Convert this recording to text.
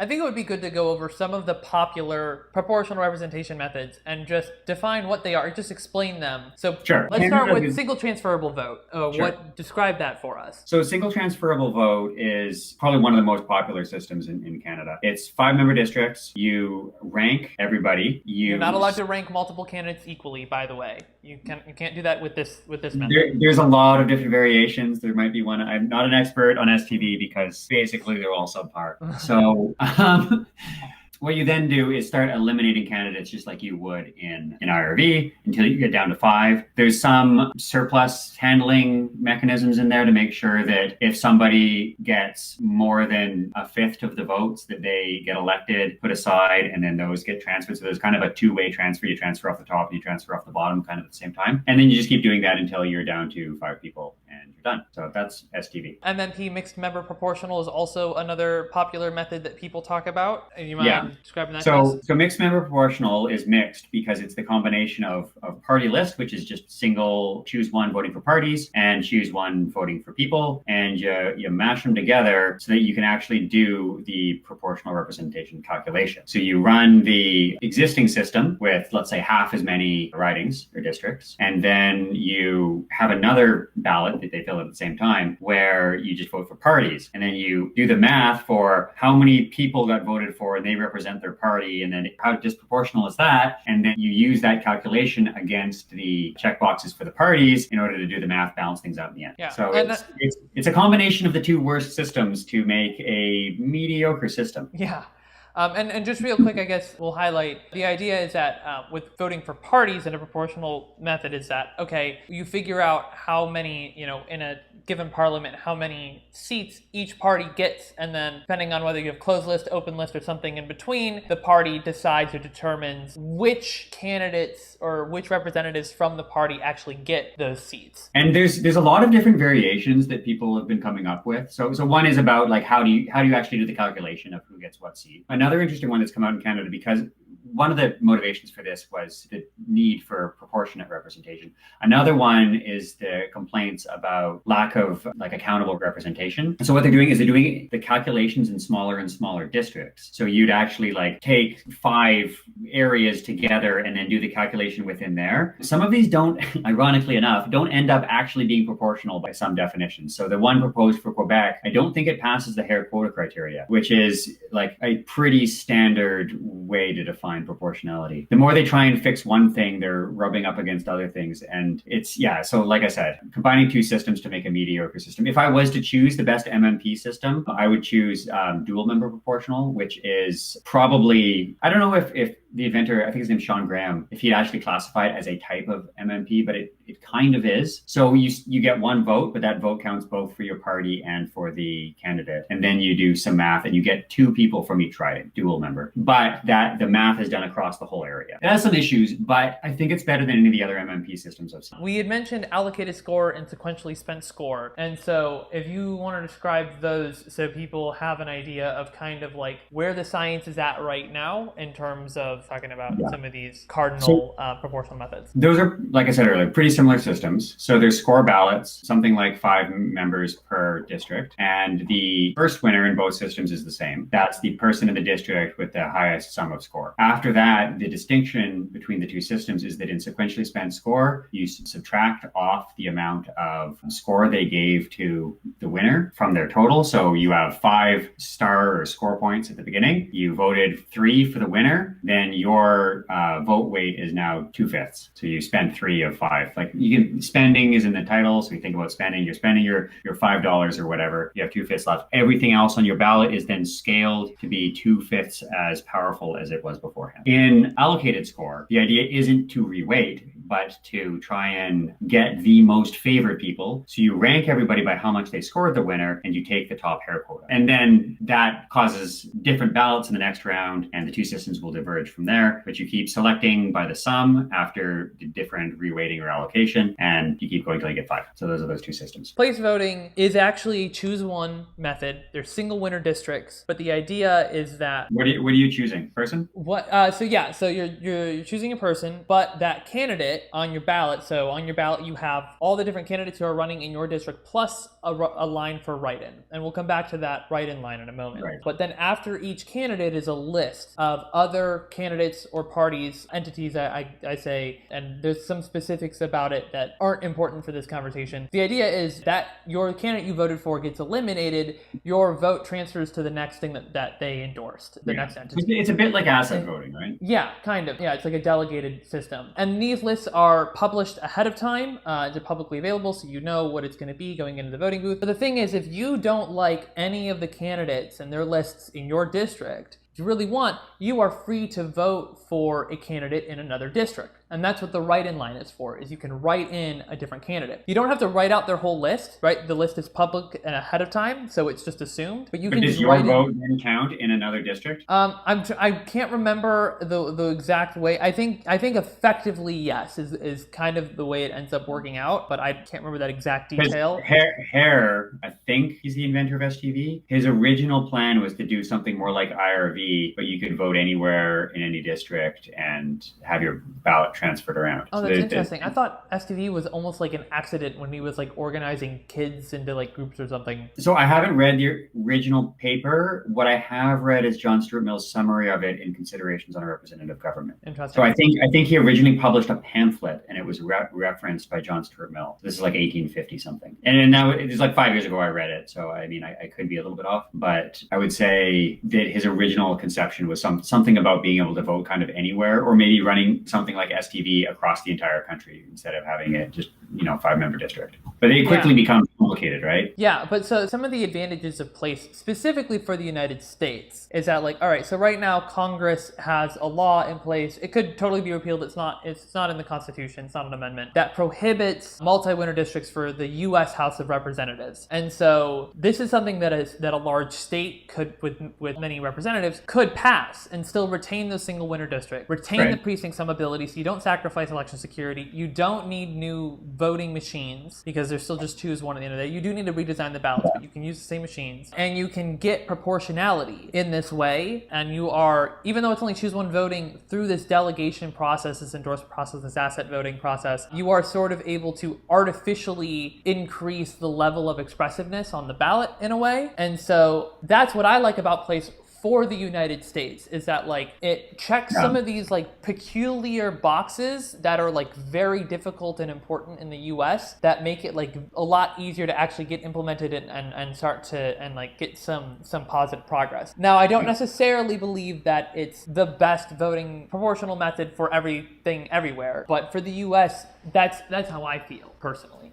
I think it would be good to go over some of the popular proportional representation methods and just define what they are, just explain them. So Sure. let's start with single transferable vote. Sure. Describe that for us? So single transferable vote is probably one of the most popular systems in Canada. It's 5-member districts. You rank everybody. You're not allowed to rank multiple candidates equally, by the way. You can't do that with this method. There's a lot of different variations. There might be one. I'm not an expert on STV because basically they're all subpar. So what you then do is start eliminating candidates just like you would in IRV until you get down to 5. There's some surplus handling mechanisms in there to make sure that if somebody gets more than a fifth of the votes, that they get elected, put aside, and then those get transferred. So there's kind of a two-way transfer. You transfer off the top and you transfer off the bottom kind of at the same time. And then you just keep doing that until you're down to 5 people and you're done. So that's STV. MMP, mixed member proportional, is also another popular method that people talk about. And you mind describing that? So mixed member proportional is mixed because it's the combination of party list, which is just single choose one voting for parties and choose one voting for people, and you mash them together so that you can actually do the proportional representation calculation. So you run the existing system with, let's say, half as many ridings or districts, and then you have another ballot that they fill at the same time where you just vote for parties, and then you do the math for how many people got voted for and they represent their party, and then how disproportional is that, and then you use that calculation against the checkboxes for the parties in order to do the math, balance things out in the end. So it's a combination of the two worst systems to make a mediocre system. Yeah. And just real quick, I guess we'll highlight the idea is that with voting for parties in a proportional method is that, okay, you figure out how many, in a given parliament, how many seats each party gets, and then depending on whether you have closed list, open list, or something in between, the party decides or determines which candidates or which representatives from the party actually get those seats. And there's a lot of different variations that people have been coming up with. So one is about like how do you actually do the calculation of who gets what seat. Another interesting one that's come out in Canada, because one of the motivations for this was the need for proportionate representation. Another one is the complaints about lack of like accountable representation. And so what they're doing is they're doing the calculations in smaller and smaller districts. So you'd actually like take 5 areas together and then do the calculation within there. Some of these don't, ironically enough, don't end up actually being proportional by some definitions. So the one proposed for Quebec, I don't think it passes the Hare quota criteria, which is like a pretty standard way to define proportionality. The more they try and fix one thing, they're rubbing up against other things. And so like I said, combining two systems to make a mediocre system. If I was to choose the best MMP system, I would choose dual member proportional, which is probably, I don't know if the inventor, I think his name's Sean Graham, if he'd actually classify it as a type of MMP, but it kind of is. So you get one vote, but that vote counts both for your party and for the candidate. And then you do some math and you get 2 people from each riding, dual member. But the math is done across the whole area. It has some issues, but I think it's better than any of the other MMP systems I've seen. We had mentioned allocated score and sequentially spent score. And so if you want to describe those so people have an idea of kind of like where the science is at right now in terms of talking about some of these cardinal proportional methods. Those are, like I said earlier, pretty similar systems. So there's score ballots, something like 5 members per district. And the first winner in both systems is the same. That's the person in the district with the highest sum of score. After that, the distinction between the two systems is that in sequentially spent score, you subtract off the amount of score they gave to the winner from their total. So you have 5 star or score points at the beginning. You voted 3 for the winner. Then your vote weight is now 2/5. So you spend 3 of 5. Like spending is in the title. So you think about spending, you're spending your $5 or whatever. You have 2/5 left. Everything else on your ballot is then scaled to be 2/5 as powerful as it was beforehand. In allocated score, the idea isn't to reweight, but to try and get the most favored people. So you rank everybody by how much they scored the winner, and you take the top Hare quota. And then that causes different ballots in the next round, and the two systems will diverge from there. But you keep selecting by the sum after the different reweighting or allocation, and you keep going until you get 5. So those are those two systems. Place voting is actually choose one method. There's single winner districts, but the idea is that what are you choosing? Person? So you're choosing a person, but that candidate candidate on your ballot. So on your ballot, you have all the different candidates who are running in your district plus a line for write-in. And we'll come back to that write-in line in a moment. Right. But then after each candidate is a list of other candidates or parties, entities, I say, and there's some specifics about it that aren't important for this conversation. The idea is that your candidate you voted for gets eliminated, your vote transfers to the next thing that they endorsed, the next entity. It's a bit like asset voting, right? Yeah, kind of. Yeah, it's like a delegated system. And these lists are published ahead of time. They're publicly available, so you know what it's going to be going into the voting booth. But the thing is, if you don't like any of the candidates and their lists in your district, if you really want, you are free to vote for a candidate in another district. And that's what the write-in line is for, is you can write in a different candidate. You don't have to write out their whole list, right? The list is public and ahead of time, so it's just assumed. But you can does just your write vote then count in another district? I can't remember the exact way. I think effectively yes is kind of the way it ends up working out, but I can't remember that exact detail. Hare, I think he's the inventor of STV. His original plan was to do something more like IRV, but you could vote anywhere in any district and have your ballot transferred around. Oh, that's interesting. I thought STV was almost like an accident when he was like organizing kids into like groups or something. So I haven't read the original paper. What I have read is John Stuart Mill's summary of it in Considerations on a Representative Government. Interesting. So I think he originally published a pamphlet and it was referenced by John Stuart Mill. This is like 1850 something. And now it was like 5 years ago I read it. So I mean, I could be a little bit off, but I would say that his original conception was something about being able to vote kind of anywhere, or maybe running something like STV across the entire country instead of having it just, 5-member district. But it quickly becomes complicated, right? Yeah, but so some of the advantages of place specifically for the United States is that all right, so right now Congress has a law in place. It could totally be repealed. It's not in the Constitution. It's not an amendment that prohibits multi-winner districts for the U.S. House of Representatives. And so this is something that a large state could, with many representatives, could pass and still retain the single winner district, retain the precinct some ability, so you don't sacrifice election security. You don't need new voting machines because there's still just choose one at the end of the day. You do need to redesign the ballots, but you can use the same machines. And you can get proportionality in this way. And you are, even though it's only choose one voting, through this delegation process, this endorsement process, this asset voting process, you are sort of able to artificially increase the level of expressiveness on the ballot in a way. And so that's what I like about place for the United States, is that it checks some of these peculiar boxes that are very difficult and important in the US that make it a lot easier to actually get implemented and start to get some positive progress. Now, I don't necessarily believe that it's the best voting proportional method for everything everywhere, but for the US, that's how I feel personally.